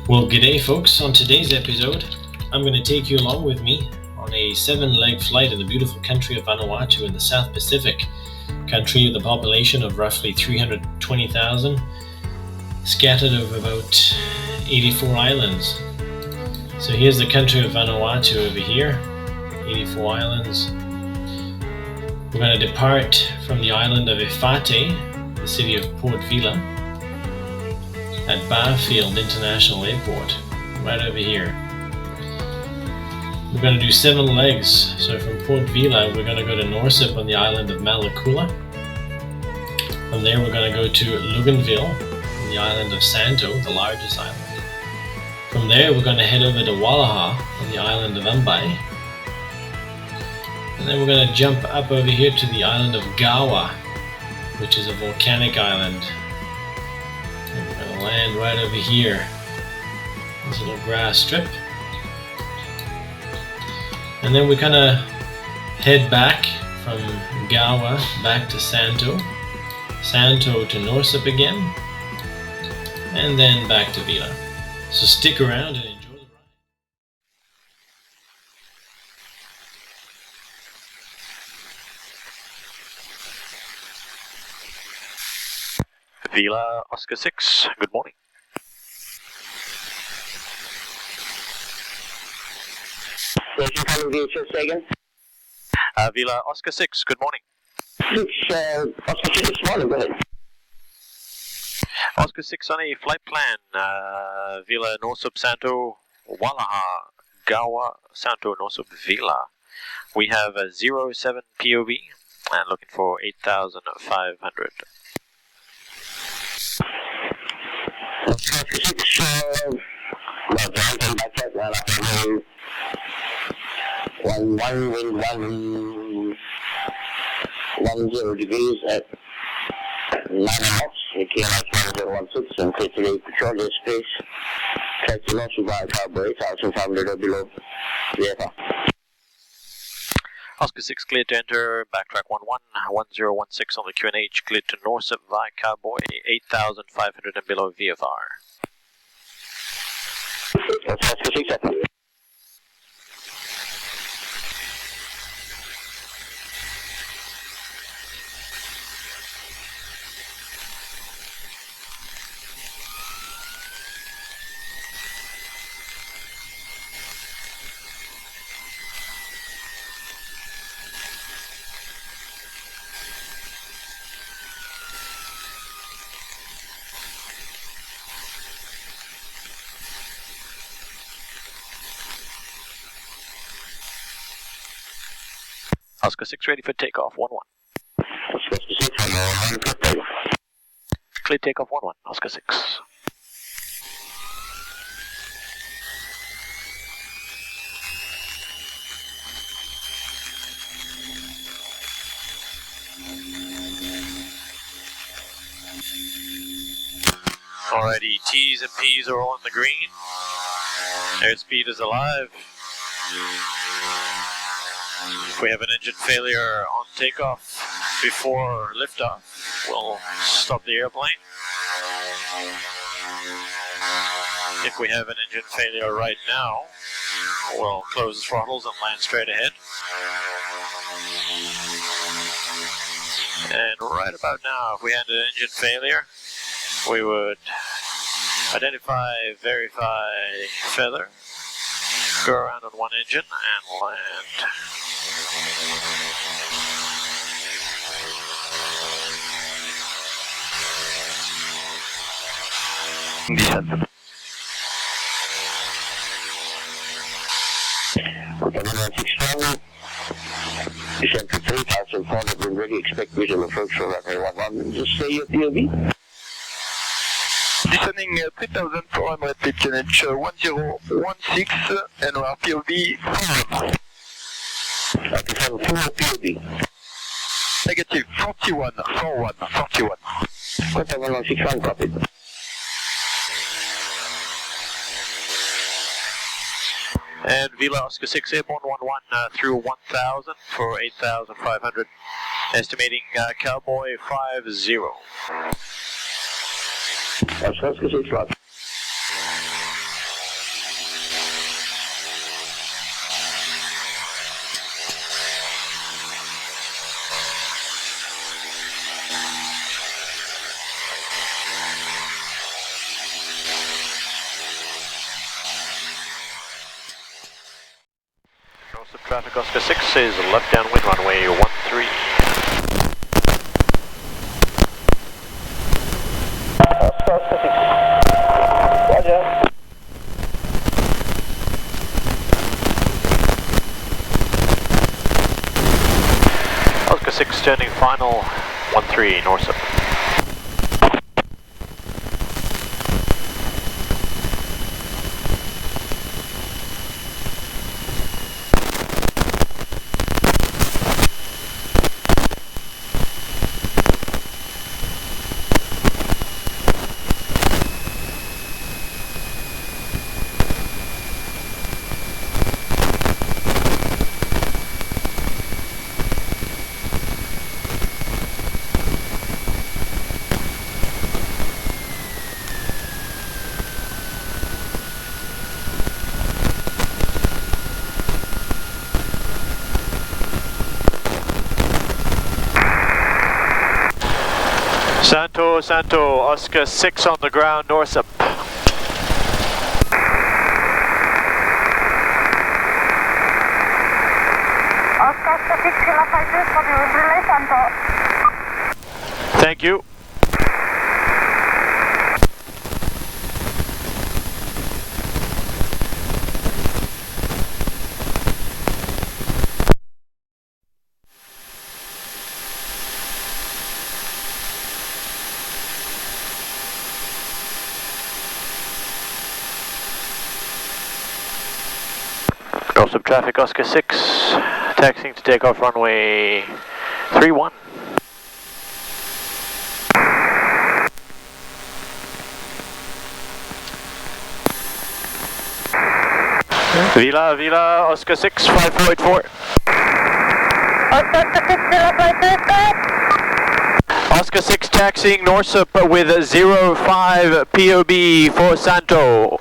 Well, g'day folks. On today's episode, I'm going to take you along with me on a 7-leg flight in the beautiful country of Vanuatu in the South Pacific, country with a population of roughly 320,000, scattered over about 84 islands. So here's the country of Vanuatu over here, 84 islands. We're going to depart from the island of Efate, the city of Port Vila, at Barfield International Airport, right over here. We're going to do 7 legs. So from Port Vila, we're going to go to Norsep on the island of Malakula. From there, we're going to go to Luganville on the island of Santo, the largest island. From there, we're going to head over to Waha on the island of Amai. And then we're going to jump up over here to the island of Gawa, which is a volcanic island. And we're going to land right over here. This little grass strip. And then we're going to head back from Gawa back to Santo. Santo to Norsep again. And then back to Vila. So stick around and enjoy the ride. Vila Oscar 6, good morning. Vila Oscar 6, good morning. Oscar 6 this morning, go ahead. Oscar 6 on a flight plan, Vila Norsep Santo Waha Gawa Santo Norsep Vila. We have a 07 POV and looking for 8,500. Oscar 6, one wind 10 degrees at 9 knots. We came out 1016 and clear today patrol this space. Taxi not Vaha Cowboy, 8,500 or below. VFR. Oscar 6 cleared to enter, backtrack 1016 on the QNH, cleared to Norsep Vaha Cowboy, 8,500 and below VFR. Oscar 6 up. Oscar 6 ready for takeoff, 1-1. Oscar 6, Clear takeoff, 1-1, Oscar 6. Alrighty, T's and P's are all on the green. Airspeed is alive. If we have an engine failure on takeoff before liftoff, we'll stop the airplane. If we have an engine failure right now, we'll close the throttles and land straight ahead. And right about now, if we had an engine failure, we would identify, verify feather, go around on one engine and land. Descent. Descent to 3,400, been ready, expect visual approach for runway 11. Just say your POV. Descending 3,400 feet, QNH 1016 and our POV 41. Okay, so full POV. Negative 41, 41, 41. 1161, copy. And Vila Oscar 6 Airborne 11 through 1,000 for 8,500. Estimating Cowboy 50. Oscar 6, copy. North of traffic Oscar 6 is left downwind runway 13. Oscar 6. Roger. Oscar 6 turning final 13 North up. Santo, Oscar 6 on the ground, north up. Oscar 6, Kilo 5 for the relay, Santo. Thank you. North of traffic Oscar 6, taxiing to take off runway 31. Vila, Oscar 6, 5484. Oscar 6, Kilo 5 Oscar 6 taxiing north up with 05 POB for Santo.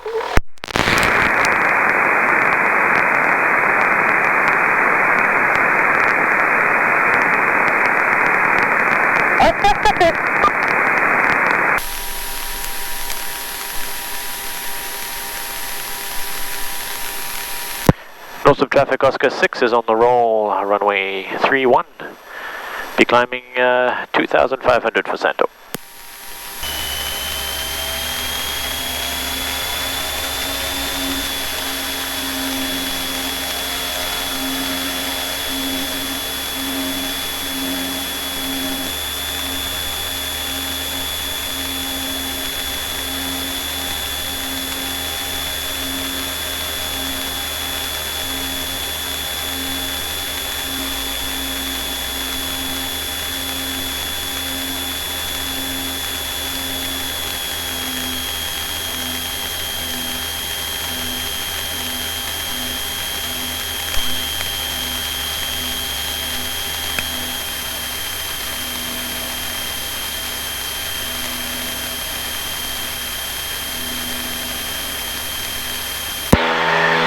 Oscar 6. North of traffic Oscar 6 is on the roll, runway 31. Be climbing 2,500 for Santo.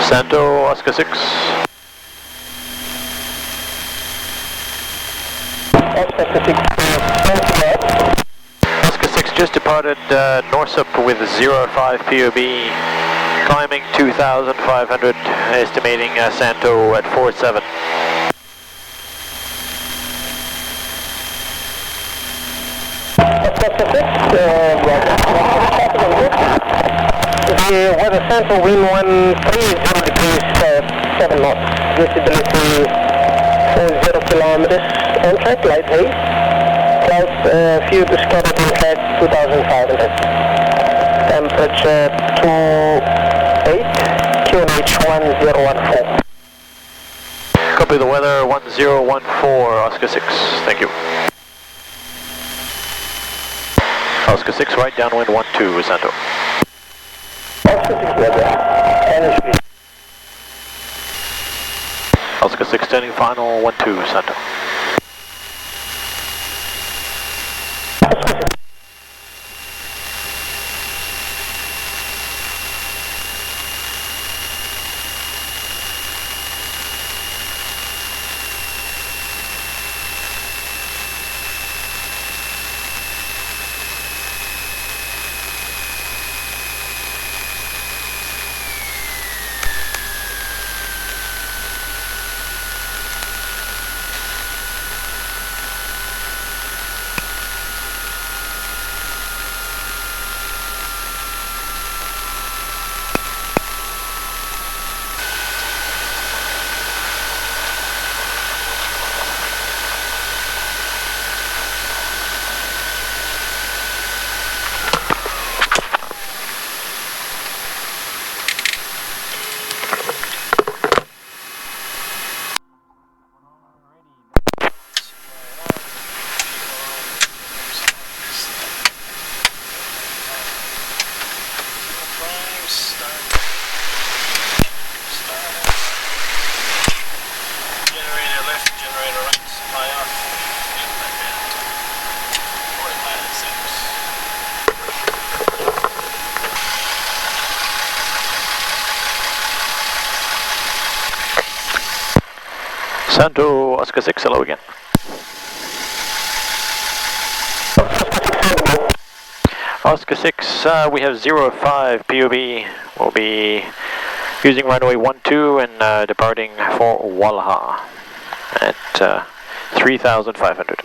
Santo, Oscar 6. Oscar 6. Oscar 6 just departed north up with 05 POB, climbing 2,500, estimating Santo at 47. Oscar 6, the weather center wind 130 degrees 7 knots. Visibility 40 kilometers on track, light haze. Clouds few to scattered on track 2,500. Temperature 28, QNH 1014. Copy the weather 1014, Oscar 6, thank you. Oscar 6, right downwind 12, Santo. Oscar 6 turning final 12, Santo. Santo Oscar 6, hello again. Oscar 6, we have 05 POV. We'll be using runway 12 and departing for Waha at 3,500.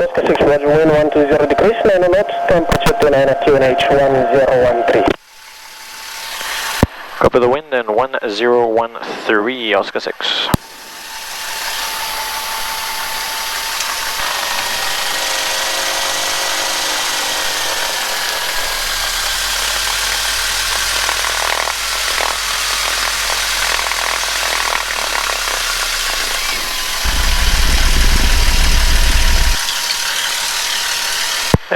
Oscar 6, Roger, wind 120 degrees, 9 knots, temperature 29 at QNH 1013. Copy the wind and 1013, Oscar 6.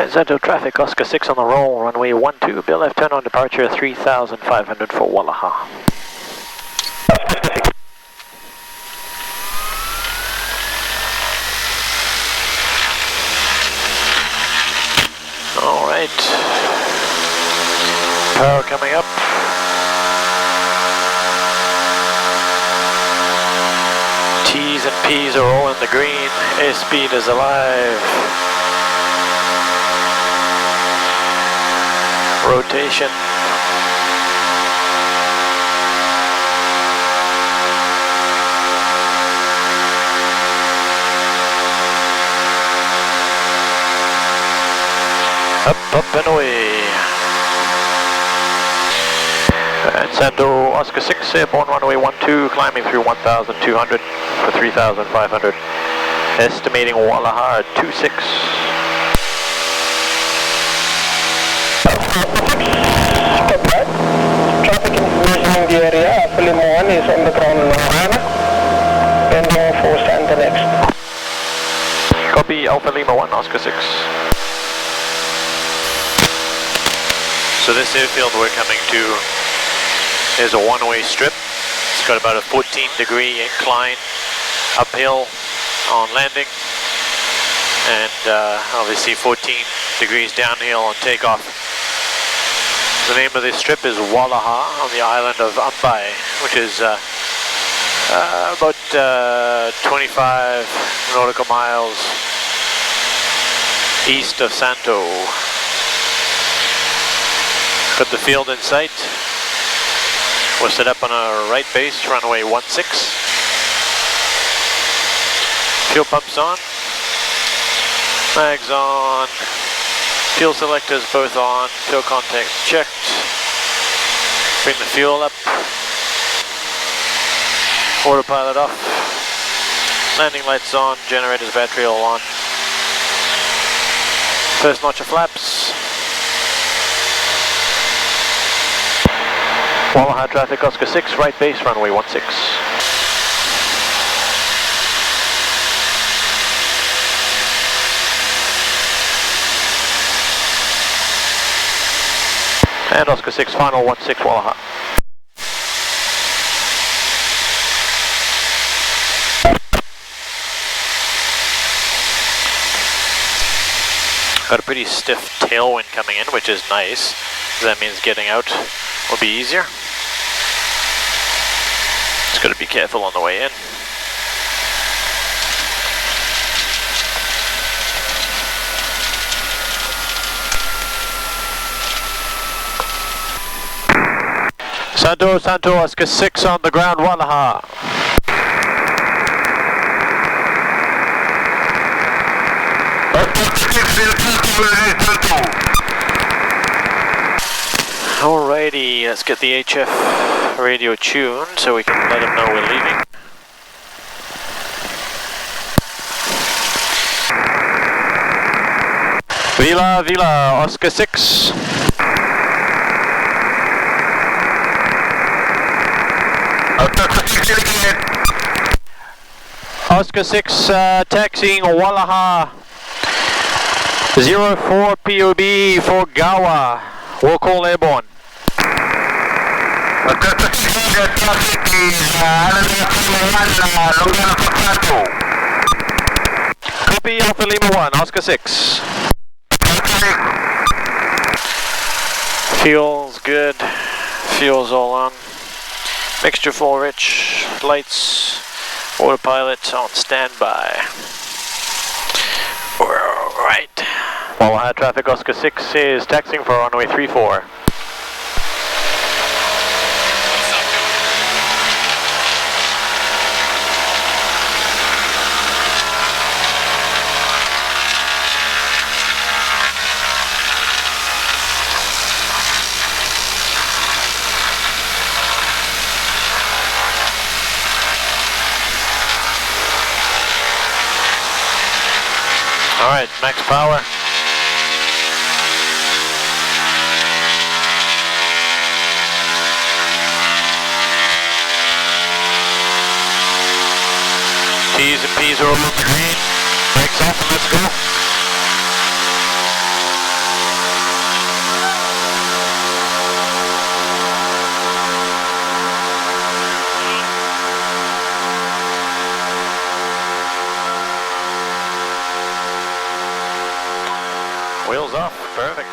Santo traffic, Oscar 6 on the roll, runway 12, bill left turn on departure 3,500 for Waha. Alright, power coming up. T's and P's are all in the green, airspeed is alive. Rotation. Up and away. And Santo Oscar 6, airborne runway 12, climbing through 1,200 for 3,500. Estimating Waha at 26. Traffic information in the area, Alpha Lima 1 is on the ground in Waha, pending for Santa next. Copy, Alpha Lima 1, Oscar 6. So this airfield we're coming to is a one-way strip. It's got about a 14-degree incline uphill on landing, and obviously 14 degrees downhill on takeoff. The name of this strip is Waha on the island of Amai, which is about 25 nautical miles east of Santo. Got the field in sight. We're set up on a right base, runway 16. Fuel pumps on, mags on. Fuel selectors both on, fuel contacts checked. Bring the fuel up. Autopilot off. Landing lights on, generators, battery all on. First notch of flaps. Waha traffic, Oscar 6, right base, runway 16. And Oscar 6, final 16 Waha. Got a pretty stiff tailwind coming in, which is nice. That means getting out will be easier. Just got to be careful on the way in. Santo, Oscar 6 on the ground, Waha. Alrighty, let's get the HF radio tuned so we can let them know we're leaving. Vila, Oscar 6. Oscar 6 taxiing Waha 04 POB for Gawa. We'll call airborne. Copy Alpha Lima 1, Oscar 6. Fuel good. Fuel's all on. Mixture full rich. Lights. Autopilot on standby. Alright. Waha traffic Oscar 6 is taxiing for runway 34. Alright, max power. T's and P's are over green. Brakes off and let's go. Wheels off, perfect.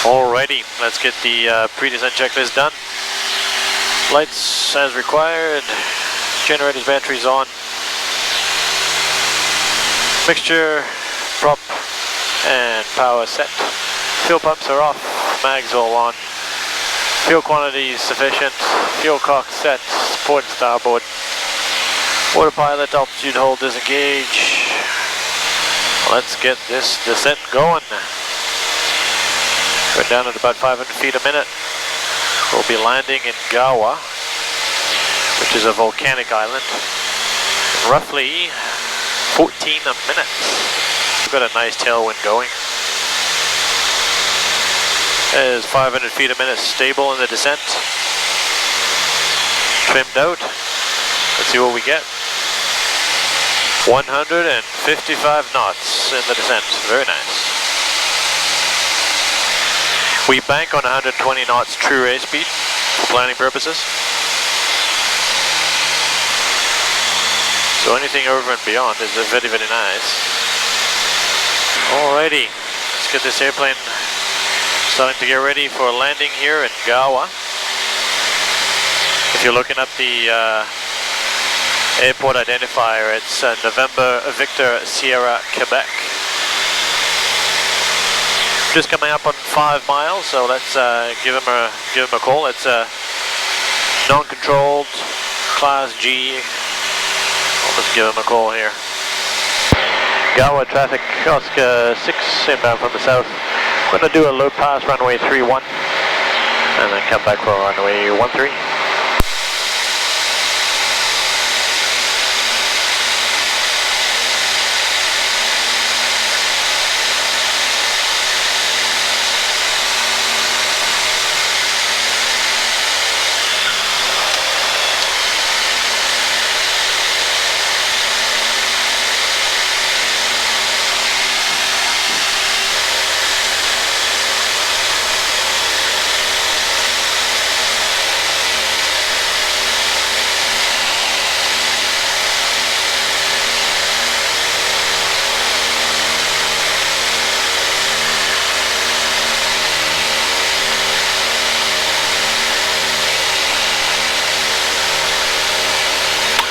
Alrighty, let's get the pre-descent checklist done. Lights as required, generators, batteries on. Mixture, prop, and power set. Fuel pumps are off. Mags all on. Fuel quantity is sufficient. Fuel cock set. Port and starboard. Autopilot, altitude hold disengage. Let's get this descent going. We're down at about 500 feet a minute. We'll be landing in Gawa, which is a volcanic island, in roughly 14 minutes. We've got a nice tailwind going. Is 500 feet a minute stable in the descent. Trimmed out. Let's see what we get. 155 knots in the descent. Very nice. We bank on 120 knots true race speed for planning purposes. So anything over and beyond is very, very nice. Alrighty, let's get this airplane starting to get ready for landing here in Gawa. If you're looking up the airport identifier, it's November Victor Sierra, Quebec. Just coming up on 5 miles, so let's give him a call. It's a non-controlled Class G. I'll just give him a call here. Gawa traffic, Oscar 6 inbound from the south. We're going to do a low pass runway 31 and then come back for runway 13.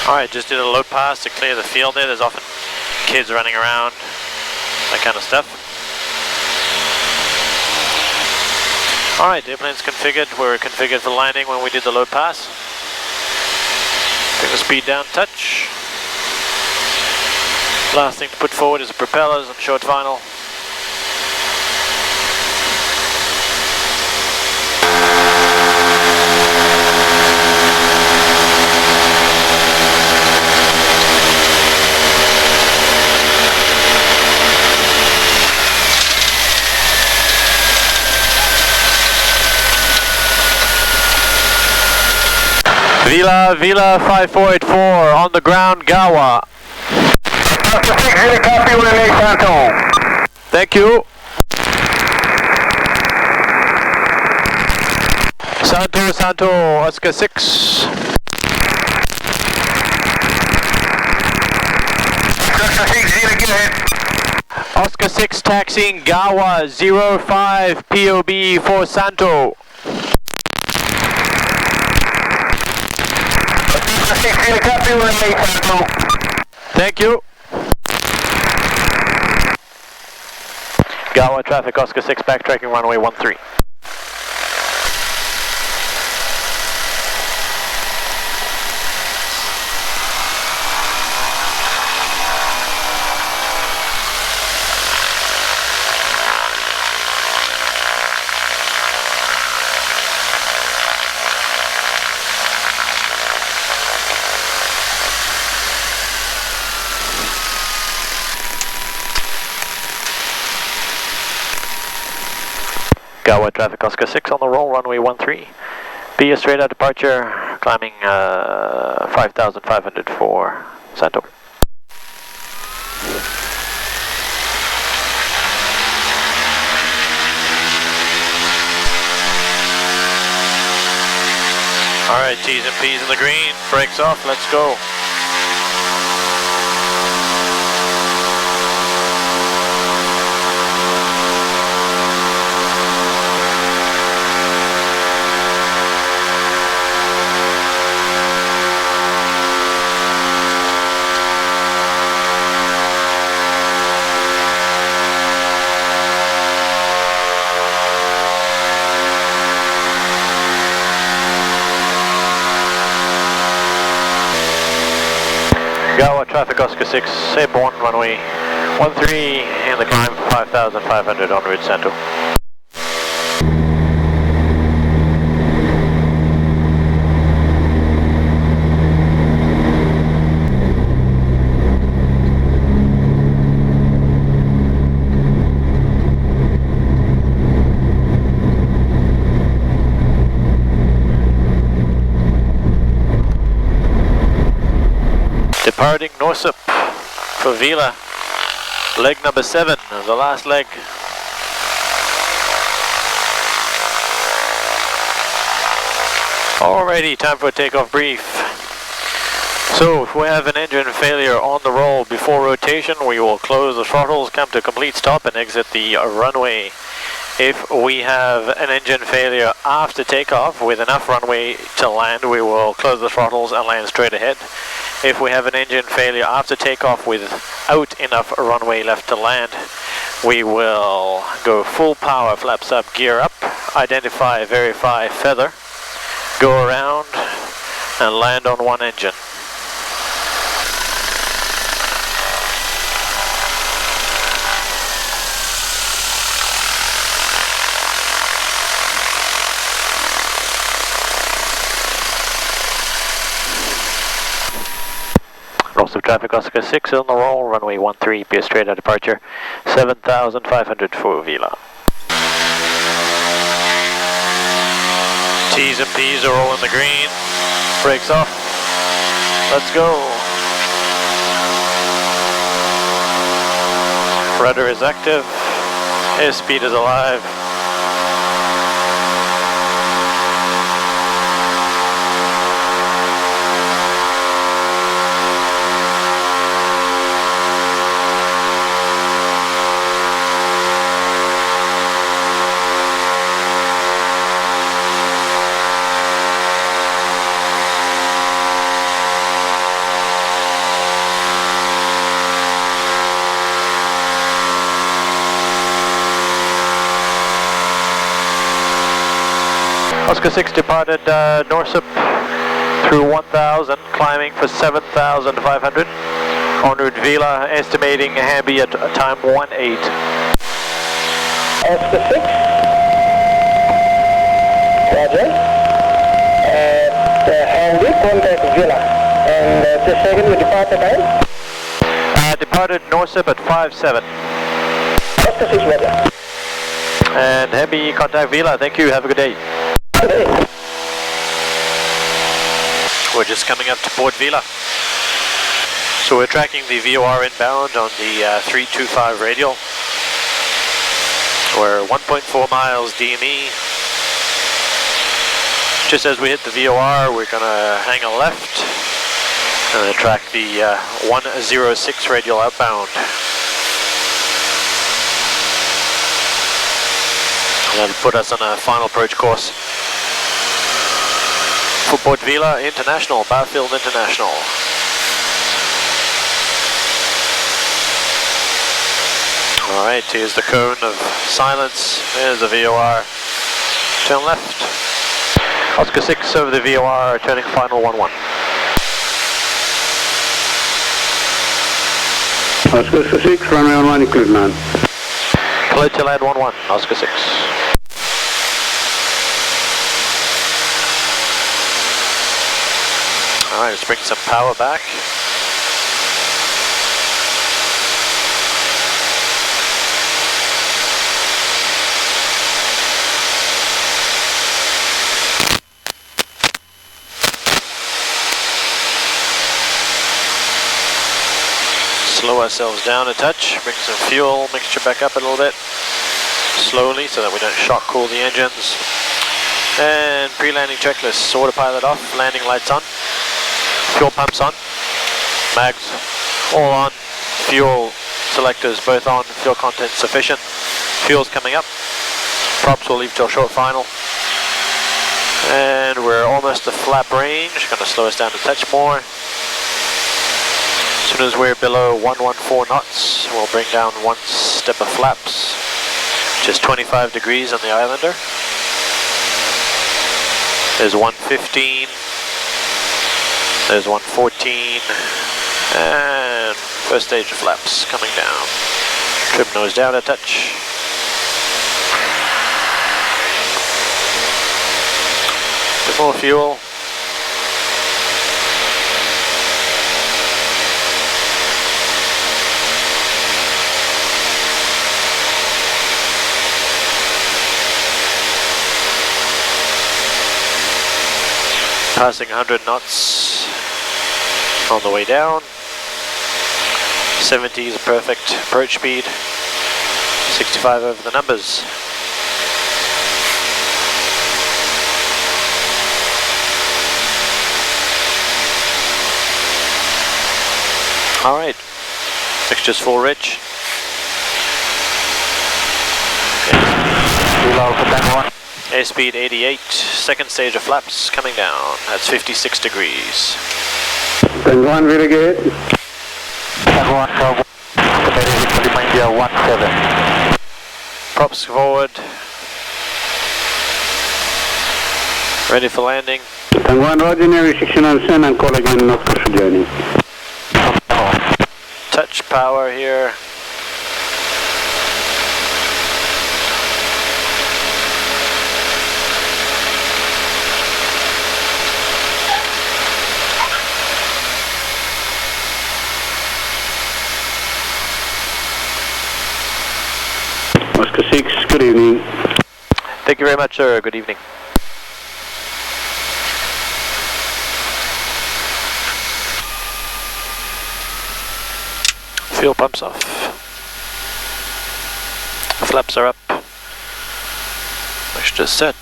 Alright, just did a load pass to clear the field there. There's often kids running around, that kind of stuff. Alright, the airplane's configured. We're configured for landing when we did the load pass. Bring the speed down a touch. Last thing to put forward is the propellers and short final. Vila 5484 on the ground, Gawa. Oscar 6, really copy with an Santo. Thank you. Santo, Oscar 6. 6 taxiing Gawa 05 POB for Santo. Thank you. Gawa traffic Oscar 6 backtracking runway 13. Gawa traffic Oscar 6 on the roll, runway 13. Be a straight out departure, climbing 5,500 for Santo. Alright, T's and P's in the green, brakes off, let's go. Gawa traffic Oscar 6, airborne runway 13 and the climb 5,500 en route Santo. Departing Norsup for Vila, leg number 7, the last leg. Alrighty, time for a takeoff brief. So, if we have an engine failure on the roll before rotation, we will close the throttles, come to a complete stop and exit the runway. If we have an engine failure after takeoff with enough runway to land, we will close the throttles and land straight ahead. If we have an engine failure after takeoff without enough runway left to land, we will go full power, flaps up, gear up, identify, verify, feather, go around and land on one engine. North traffic Oscar 6 on the roll, runway 13, be a straight out departure, 7,500 for Vila. T's and P's are all in the green, brakes off, let's go. Rudder is active, airspeed is alive. Oscar 6 departed Norsup through 1,000, climbing for 7,500. En route Vila, estimating Hamby at time 18. Oscar 6, Roger. Hamby, contact Vila. And the second we departed time? Departed Norsup at 5-7. Oscar 6, Roger. And Hamby, contact Vila, thank you, have a good day. We're just coming up to Port Vila. So we're tracking the VOR inbound on the 325 radial. We're 1.4 miles DME. Just as we hit the VOR, we're going to hang a left and track the 106 radial outbound. That'll put us on a final approach course for Port Vila International, Barfield International. Alright, here's the cone of silence. There's the VOR. Turn left. Oscar 6 over the VOR, turning final 11. Oscar 6, runway 11, cleared land. Clear to land 11, Oscar 6. Alright, let's bring some power back. Slow ourselves down a touch, bring some fuel mixture back up a little bit, slowly so that we don't shock cool the engines. And pre-landing checklist, autopilot off, landing lights on, fuel pumps on, mags all on, fuel selectors both on, fuel content sufficient, fuel's coming up, props will leave till short final. And we're almost to flap range, going to slow us down a touch more. As soon as we're below 114 knots, we'll bring down one step of flaps, which is 25 degrees on the Islander. There's 115, there's 114, and first stage of flaps coming down. Trim nose down a touch. Bit more fuel. Passing 100 knots on the way down. 70 is a perfect approach speed. 65 over the numbers. Alright, mixture's full rich. Airspeed 88, second stage of flaps coming down. That's 56 degrees. Tango 1, very good. Tango 1, India 17. Props forward. Ready for landing. Tango 1, Roger, Navy 1607 and call again, not for journey. Touch power here. Oscar 6, good evening. Thank you very much, sir. Good evening. Fuel pumps off. Flaps are up. Mixture set.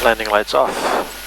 Landing lights off.